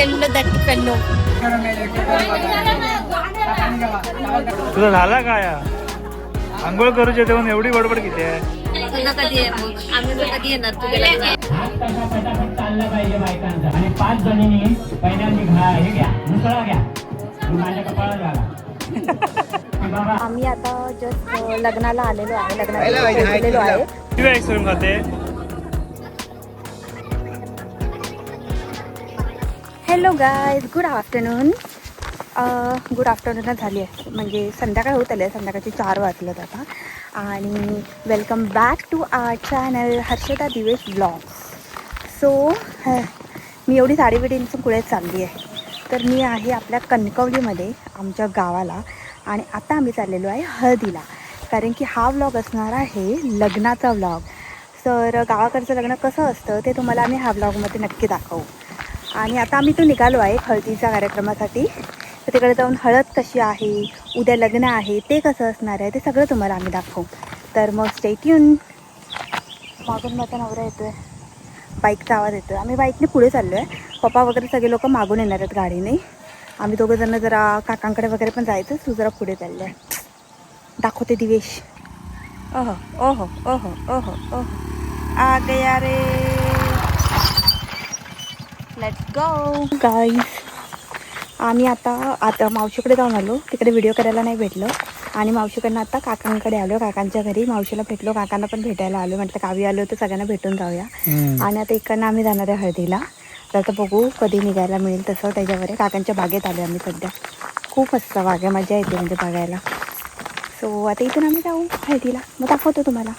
Yellow दट्टी पेल्लो. तुझं झाला काय आंघोळ करूचे तेव्हा एवढी बडबड किती आहे? तुला कधी आहे मग? आम्ही मग कधी येणार तुझ्या लग्नात? चाललं पाहिजे बायकांचं. आणि 5 जणींनी पहिल्यांदी हे घ्या, मुसळा घ्या, माझ्या कपाळात घाला. आम्ही आता जस्ट लग्नाला आलेलो आहे. लग्नाला पोहोचलेलो आहे. किती आईस्क्रीम खाते? Hello guys, good afternoon. Good आफ्टरनूनच झाली आहे, म्हणजे संध्याकाळ होत आली आहे. संध्याकाळची 4 वाजलेत आता. आणि welcome back to our channel Harshada Divesh blogs. So मी एवढी साडी बिडींचं पुढेच चालली आहे. तर मी आहे आपल्या कणकवलीमध्ये आमच्या गावाला. आणि आता आम्ही चाललेलो आहे हळदीला, कारण की हा व्लॉग असणार आहे लग्नाचा व्लॉग. तर गावाकडचं लग्न कसं असतं ते तुम्हाला आम्ही ह्या व्लॉगमध्ये नक्की दाखवू. आणि आता आम्ही तो निघालो आहे हळदीच्या कार्यक्रमासाठी. तर तिकडे जाऊन हळद कशी आहे, उद्या लग्न आहे ते कसं असणार आहे ते सगळं तुम्हाला आम्ही दाखवू. तर मग स्टे ट्यून. मागून माझा नवरा येतो आहे, बाईकचा आवाज येतो आहे. आम्ही बाईकने पुढे चाललो आहे. पप्पा वगैरे सगळे लोक मागून येणार आहेत गाडीने. आम्ही दोघंजणं जरा काकांकडे वगैरे पण जायचं. तू जरा पुढे चाललो आहे. दाखवते दिवेश. ओहो ओहो ओहो ओहो ओहो आ गया रे. Let's go guys. आम्ही आता मावशीकडे जाऊन आलो. तिकडे व्हिडिओ करायला नाही भेटलं. आणि मावशीकडनं आता काकांकडे आलो, काकांच्या घरी. मावशीला भेटलो, काकांना पण भेटायला आलो. म्हटलं गावी आलो तर सगळ्यांना भेटून जाऊया. आणि आता इकडनं आम्ही जाणार आहे हळदीला. तर आता बघू कधी निघायला मिळेल तसं. त्याच्यावर आहे. काकांच्या बागेत आलो आम्ही सध्या. खूप मस्त बाग आहे, मजा येते म्हणजे बघायला. सो आता इथून आम्ही जाऊ हळदीला, मग दाखवतो तुम्हाला.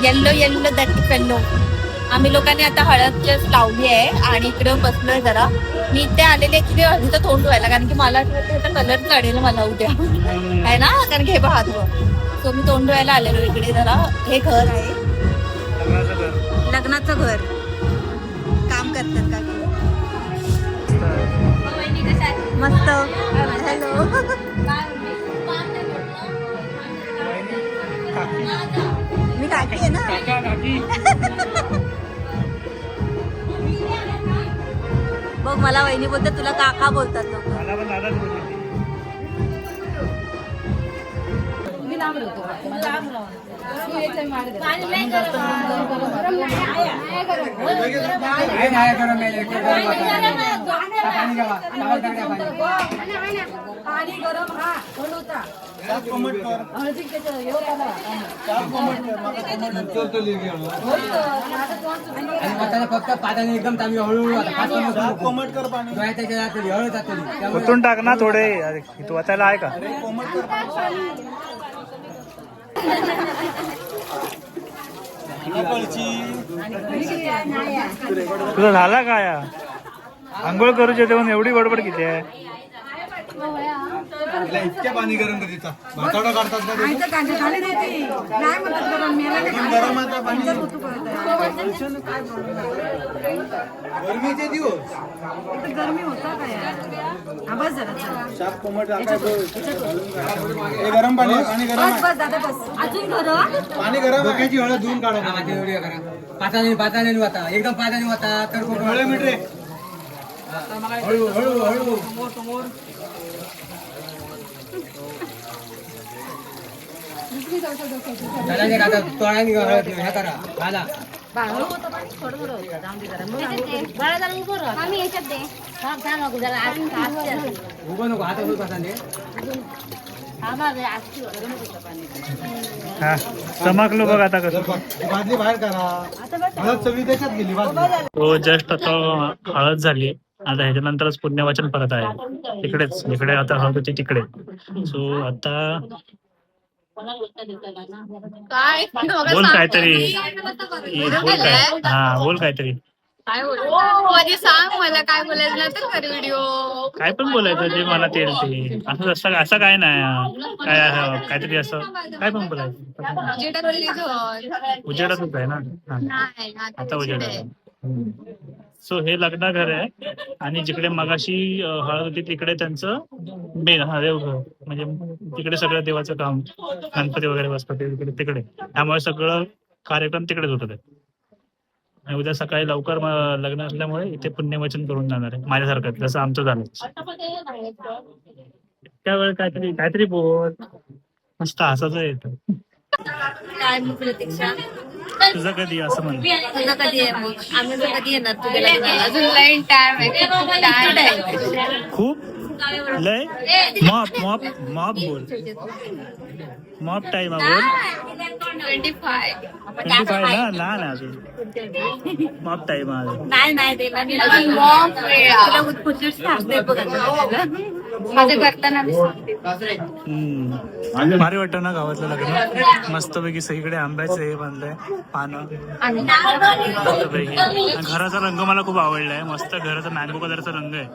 येल्लो येल्लो दट्टी पेल्लो. आम्ही लोकांनी आता हळद जस्ट लावली आहे आणि इकडे बसलोय जरा. मी इथे आलेले इकडे हळदीचं तोंड धुवायला, कारण की मला कलर चढेल मला उद्या आहे ना, कारण की हे पाहतो. सो मी तोंड धुवायला आलेलो इकडे जरा. हे घर आहे लग्नाचं घर. काम करतात का मस्त. हॅलो. मी काकी आहे ना. बघ मला वहिनी बोलतात, तुला काका बोलतात लोक. फक्त पाण्याने एकदम चांगली हळूहळू ओतून टाक ना थोडे. तू वाचायला आहे का? तुझं झाला काय आंघोळ करूचे तेव्हा एवढी बडबड किती आहे? इतक्या पाणी गरम कधीचा भाताडा काढतात ना गरमीचे दिवस गरमी होता काय गरम पाणी पाणी गरम पाणी गरम डोक्याची हळद धुवून काढा. पाताने पाताने वाता एकदम पाताने वाता तर मीठ रे. हळू हळू हळू तोळ्याने ह्या करा घाला. थोडं थोडं उभं नको आता होईल पाताने हा चमकलो बघ आता कसं. बादली बाहेर करा हळद सगळी त्याच्यात गेली तो जस्ट आता हळद झाली. आता ह्याच्यानंतरच पुण्यवाचन परत आहे तिकडेच जिकडे आता हळद होती तिकडे. सो आता काय बोल काहीतरी बोल काय हा बोल काहीतरी काय बोलू सांग मला काय बोलायचं ना तर कर व्हिडिओ. काय पण बोलायचं जे मला ते ते असं काय नाही काय काहीतरी असं काय पण बोलायचं. उजेडातच आहे ना. नाही आता उजेडात. सो हे लग्न घर आहे आणि जिकडे मगाशी हळद होती तिकडे त्यांचं मेन हा देवघर म्हणजे तिकडे सगळं देवाचं काम गणपती वगैरे बसतात तिकडे त्यामुळे सगळं कार्यक्रम तिकडेच होत. आणि उद्या सकाळी लवकर लग्न असल्यामुळे इथे पुण्यवचन करून जाणार आहे माझ्यासारखं जसं आमचं झालं. इतक्या वेळ काहीतरी बोल मस्त हसायचं येतं. काय मग प्रतीक्षा तुझं कधी असं म्हण तुझं कधी आहे मग आम्ही जर कधी येणार तुझ्या लग्नाला? अजून लाईन टाइम आहे खूप टाइम आहे. खूप लय मॉप बोल मॉप टाइम बोल 25 ना लहान आहे अजून मॉप टाइम नाही देवा मी अजून मॉम तुला उत्कृष्ट सांगते बघ माझं करताना मी सांगते. भारी वाटतं ना गावातलं लग्न. मस्तपैकी सगळीकडे आंब्याचं हे बांधलंय पानं मस्तपैकी. घराचा रंग मला खूप आवडलाय. मस्त घराचा मँगो कलरचा रंग आहे.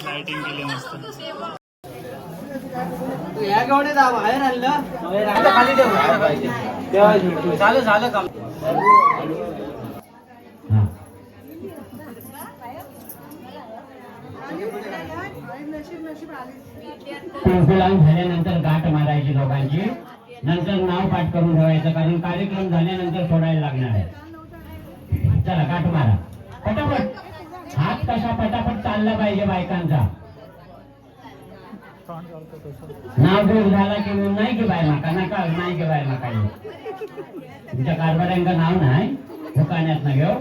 लाइटिंग केली मस्त. या केवढे बाहेर आणलं खाली ठेव झालं काम. संकुलन झाल्यानंतर गाठ मारायची दोघांची. नंतर नाव पाठ करून ठेवायचं कारण कार्यक्रम झाल्यानंतर सोडायला लागणार आहे. चला गाठ मारा पटापट. हात कसा पटापट चालला पाहिजे बायकांचा. नाव दूर झाला की नाही की बाय माका नका नाही की बाय माका तुमच्या कारभाऱ्यांचं नाव नाही दुकानात ना घेऊ.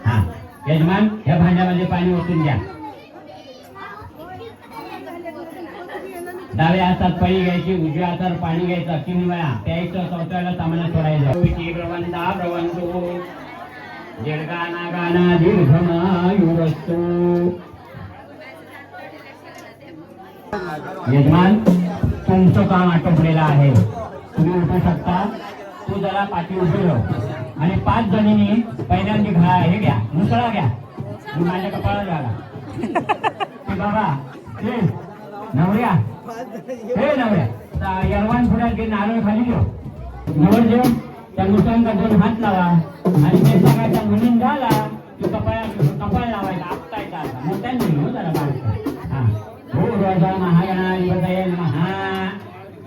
हा यजमान या भांड्यामध्ये पाणी ओतून द्या. डाव्या हातात पळी घ्यायची उजव्या हातात पाणी घ्यायचं 3 वेळा प्यायचं. चौथ्याला सामान्य सोडायचं. प्रवंदा प्रवंतो दीर्घाना गाना दीर्घमायुरस्तु. यजमान तुमचं काम आटोपलेलं आहे. तुम्ही उठू शकता. तू जरा पाठी उभी राह आणि 5 जणींनी पहिल्यांदा हे घ्या मुसळा घ्या. मी माझ्या कपाळात घाला बाबा हे नवऱ्या हे नवऱ्या यरवान पुढ्यात घे नारळ खाली घेऊ. नवरदेव त्या मुसळांचा 2 हात लावा आणि ते सगळ्याच्या म्हणून झाला तू कपाळ लावायचा आपटायचा असा मोठ्याने घेऊ जरा बाळका. हा हो राजा महागणाधिपतये नमः.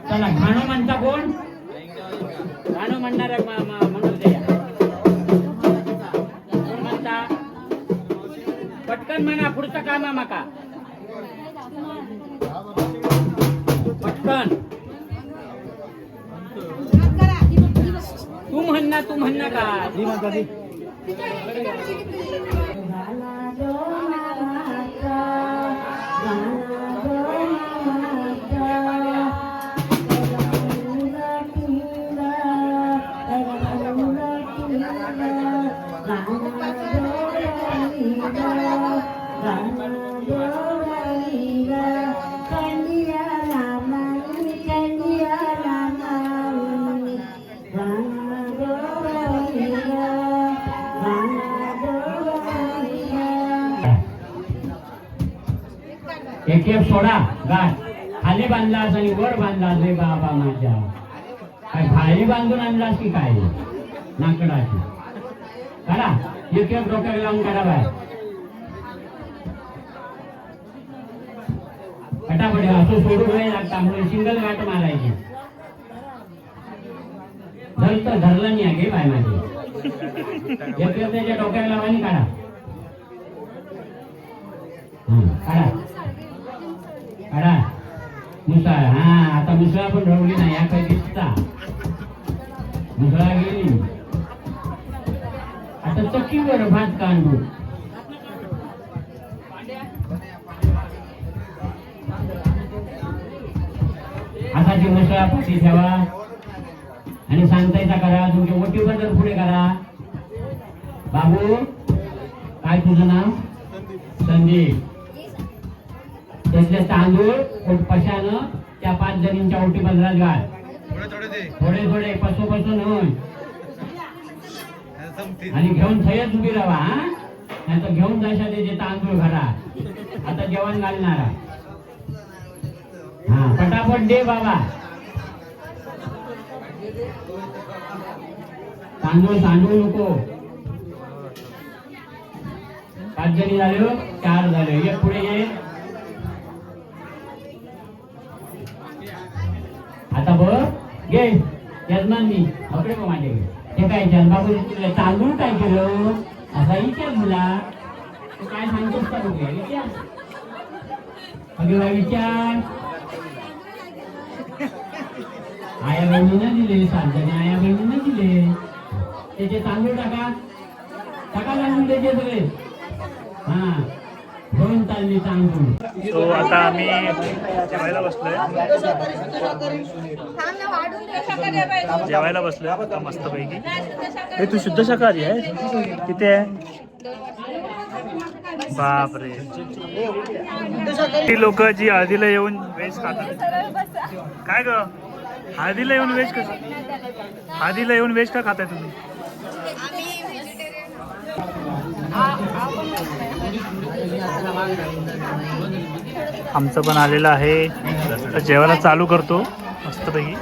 चला गाणं म्हणता कोण? गाणं म्हणणाऱ्या म्हणून द्या. कोण म्हणता? पटकन म्हणा पुढचं काम माका पटकन. तू म्हणणं का एक सोडा गाठ खाली बांधलास आणि वर बांधलास रे बाबा माझ्या. काय खाली बांधून आणलास की काय नाकडाची काढा. एक डोक्याला लावून काढा बाय फटाफट. असं सोडून वेळ लागता म्हणून सिंगल गाठ मारायची. धरलं नाही आहे बाय माझी. एक त्याच्या डोक्याला लावा आणि काढा. काढा काढा मुसळ. हा आता मुसळा पण रवली नाही या काही दिसता मुसळा गेली. आता चक्की चुलीवर भात कांडू हाताची मुसळा पाठी ठेवा आणि सांगतायचा करा. तुमच्या ओटीवर जर पुढे करा. बाबू काय तुझं नाव? संदीप. त्यातले तांदूळ पशानं त्या 5 जणींच्या ओटी पदरात घाल. थोडे थोडे पसू होय. आणि घेऊन थयच उभी राहा. हा नाहीतर घेऊन जायच्या त्याचे तांदूळ घरा. आता जेवण घालणारा. हा पटापट दे बाबा. तांदूळ सांडू नको. 5 जणी झाले. 4 झाले. एक पुढे ये. आता बघ घे यजमानी अकडे बघ माझ्याकडे. हे काय बाबू तांदूळ काय केलं असा विचार मुला. तू काय सांगतोस का बघूया विचार. अगे विचार. आया बहिणीनं दिले. 7 जणी आया बहिणीनं दिले. त्याचे तांदूळ टाका. टाका तांदूळ त्याचे सगळे. हा घेऊन चालली तांदूळ. सो आता आम्ही जेवायला बसलोय. जेवायला बसलोय आता मस्तपैकी. हे तू शुद्ध शाकाहारी आहे? किती आहे? बापरे. ती लोक जी हळदीला येऊन व्हेज खातात. काय ग हळदीला येऊन व्हेज का? हळदीला येऊन व्हेज का खाताय तुम्ही? आमचं पण आलेलं आहे. तर जेवायला चालू करतो मस्तपैकी.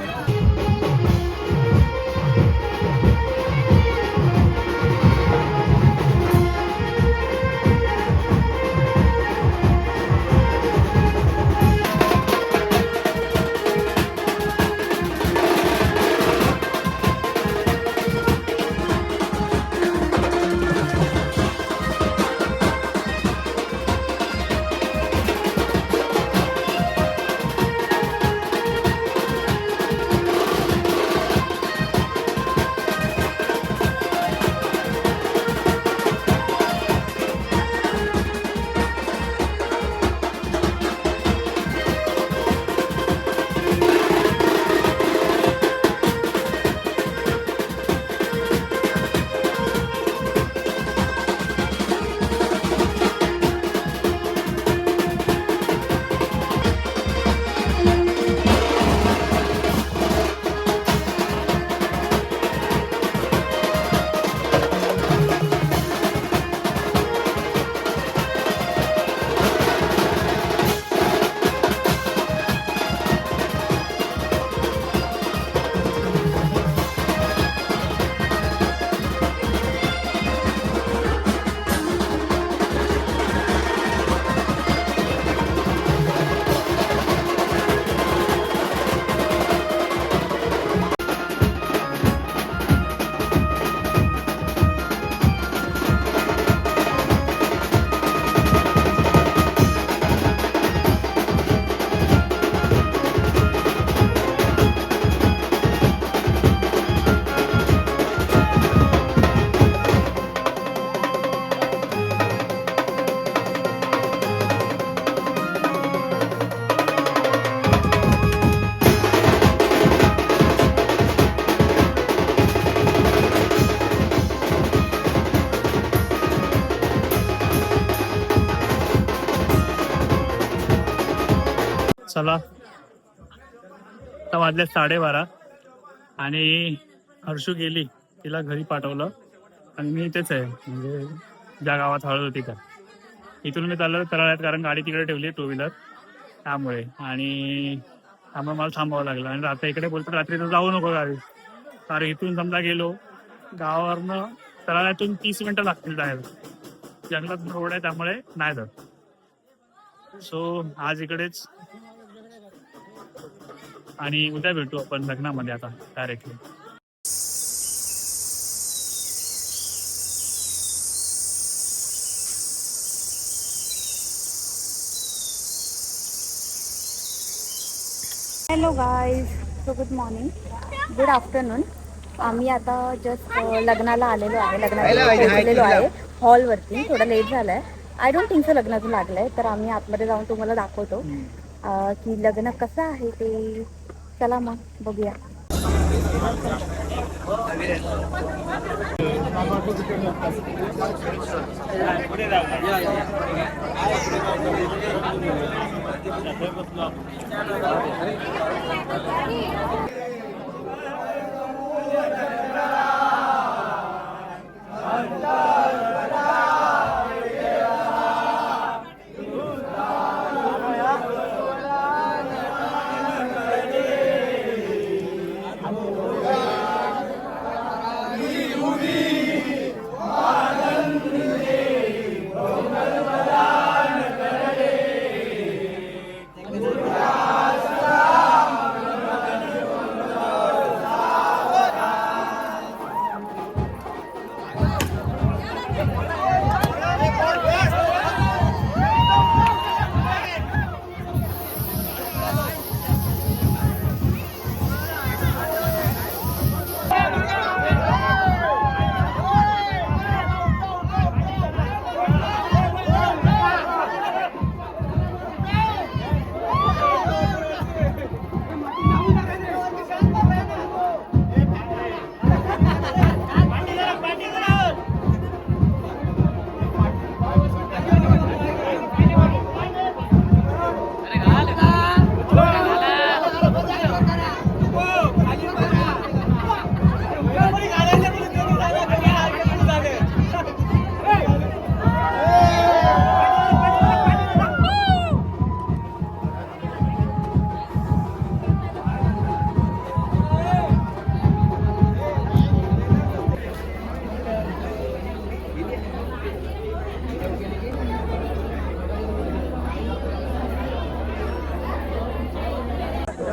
चला आता वाजले 12:30 आणि हर्षू गेली. तिला घरी पाठवलं आणि मी इथेच आहे. म्हणजे ज्या गावात हळद होती का इथून मी चाललो करायला. कारण गाडी तिकडे ठेवली 2 व्हीलर त्यामुळे. आणि त्यामुळे मला थांबावं लागलं. आणि आता इकडे बोलतो रात्री तर जाऊ नको गाडी. कारण इथून समजा गेलो गावावरनं तळाल्यातून 30 मिनिटं लागतील जायला. जंगलात रोड आहे त्यामुळे नाही जात. सो आज इकडेच आणि उद्या भेटू आपण लग्नामध्ये आता directly. Hello guys. So good morning, good afternoon. आम्ही आता जस्ट लग्नाला आलेलो आहे, लग्नाला पोहोचलेलो आहे हॉलवरती. थोडा लेट झालाय. आय डोंट थिंक सो लग्नाचं लागलंय, तर आम्ही आतमध्ये जाऊन तुम्हाला दाखवतो की लग्न कसं आहे ते. चला मग बघूया.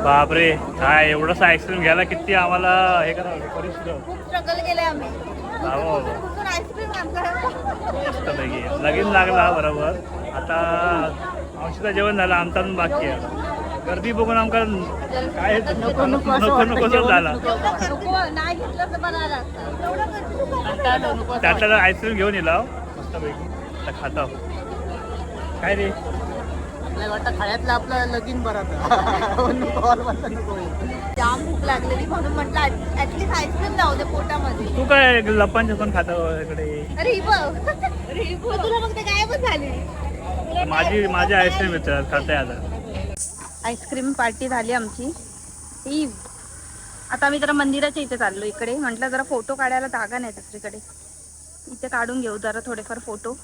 बापरे, काय एवढंसं आईस्क्रीम घ्यायला किती आम्हाला हे करावं परिश्रम. खूप स्ट्रगल केलंय आम्ही. मस्तपैकी लगीन लागला बरोबर. आता औषधा जेवण झालं, आमचा अजून बाकी आहे. गर्दी बघून आमका काय नको नको झाला. त्यातला आईस्क्रीम घेऊन येला मस्तपैकी आता खाता. काय रे खाण्यातलं आपलं लगीन बरं जाम भूक लागलेली म्हणून म्हटलं ऍटलीस्ट आईस्क्रीम जाऊ दे पोटामध्ये. तू काय लपांच्या पण खाता इकडे. अरे तुला मग ते काय पण झाली. माझी आईस्क्रीम येतात खाते आता. आईस्क्रीम पार्टी झाली आमची. ही आता आम्ही जरा मंदिराच्या इथे चाललो. इकडे म्हटलं जरा फोटो काढायला जागा नाही दुसरीकडे, इथे काढून घेऊ जरा थोडेफार फोटो.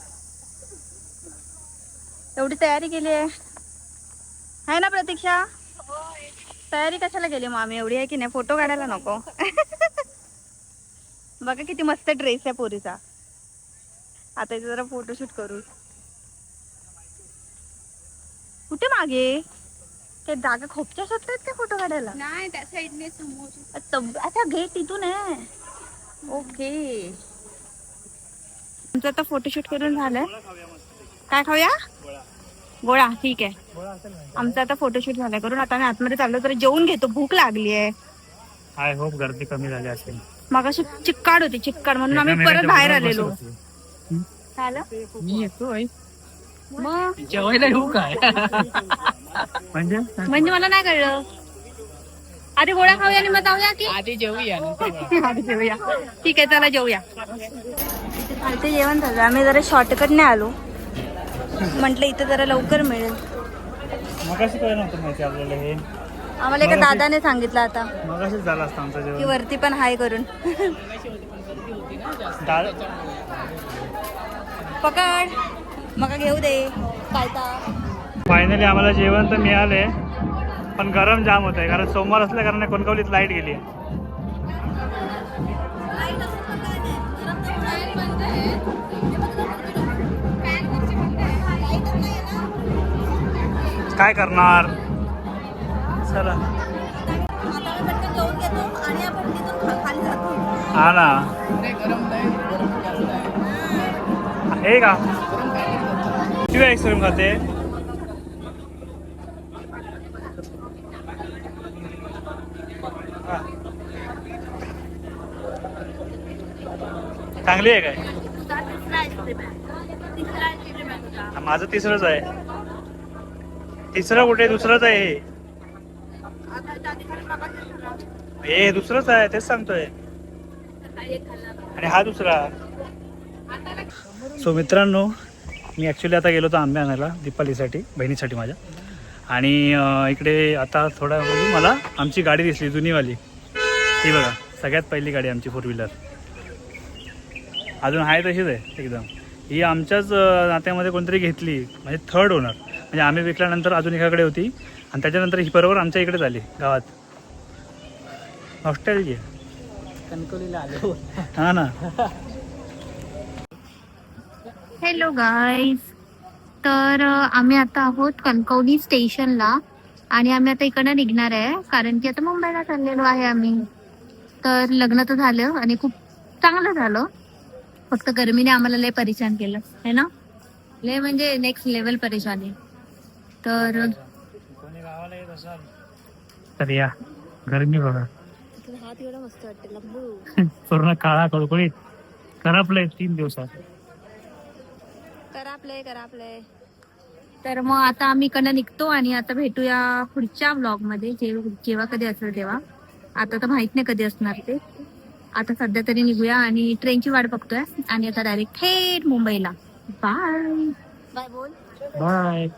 एवढी तयारी केली आहे ना प्रतीक्षा. तयारी कशाला केली मग आम्ही एवढी आहे की नाही, फोटो काढायला नको. बघा किती मस्त ड्रेस आहे पोरीचा. आता इथे जरा फोटोशूट करू. कुठे मागे ते जागा खोपच्या शोधतात का फोटो काढायला. नाही त्या साईडने समोर. अच्छा गेट तिथून आहे. ओके, आमचं आता फोटोशूट करून झालंय. काय खाऊया. गोळा. ठीक आहे, आमचा आता फोटोशूट झालाय करून. आता आम्ही आतमध्ये चाललो तर जेवून घेतो, भूक लागली आहे. आय होप गर्दी कमी झाली असेल. मग अशी चिक्काड होती चिक्काड म्हणून आम्ही परत बाहेर आलेलो. मी येतोय मग जेवायला येऊ काय. म्हणजे मला नाही कळलं. आधी गोळा खाऊया आणि मग जाऊया की आधी जेवूया आधी जेवूया. ठीक आहे चला जेवूया. ते जेवण झालं. आम्ही जरा शॉर्टकटने आलो, म्हटलं इथं जरा लवकर मिळेल. मगाशी काय नव्हतं माहिती आपल्याला हे. आम्हाला एका दादाने सांगितलं आता मगाशीच झालं असतं आमचं की जेवण. वरती पण हाय करून. पकड मग घेऊ दे काय. फायनली आम्हाला जेवण तर मिळाले, पण गरम जाम होत आहे कारण सोमवार असल्या कारण कणकवलीत लाईट गेली. काय करणार. चला हा ना. हे का किती आईस्क्रीम खाते. चांगली आहे काय? माझं तिसरंच आहे. तिसरं कुठे? दुसरंच आहे हे दुसरंच आहे, तेच सांगतोय. आणि हा दुसरा. सो मित्रांनो, मी ॲक्च्युली आता गेलो होतो आंबे आणायला दीपालीसाठी, बहिणीसाठी माझ्या. आणि इकडे आता थोडा मला आमची गाडी दिसली जुनीवाली. ही बघा, सगळ्यात पहिली गाडी आमची 4 व्हीलर. अजून आहे तशीच आहे एकदम. ही आमच्याच नात्यामध्ये कोणतरी घेतली, म्हणजे थर्ड ओनर. म्हणजे आम्ही विकल्यानंतर अजून एकाकडे होती आणि त्याच्यानंतर ही बरोबर आमच्या इकडेच आली गावात. नॉस्टॅल्जिया कणकवलीला आलो. हा ना. Hello guys. तर आम्ही आता आहोत कणकवली स्टेशनला आणि आम्ही आता इकडनं निघणार आहे कारण की आता मुंबईला चाललेलो आहे आम्ही. तर लग्न तर झालं आणि खूप चांगलं झालं, फक्त गरमीने आम्हाला लय परेशान केलं है ना. लय म्हणजे नेक्स्ट लेवल परेशानी. तर तर या गरमी बघा, हात एवढा मस्त वाटतं. पूर्ण काळा कळकळीत करपलंय 3 दिवसात. करापलंय. तर मग आता आम्ही इकडनं निघतो आणि आता भेटूया पुढच्या ब्लॉग मध्ये, जेव्हा कधी असेल तेव्हा. आता तर माहित नाही कधी असणार ते. आता सध्या तरी निघूया आणि ट्रेनची वाट बघतोय आणि आता डायरेक्ट थेट मुंबईला. बाय बाय बोल. बाय.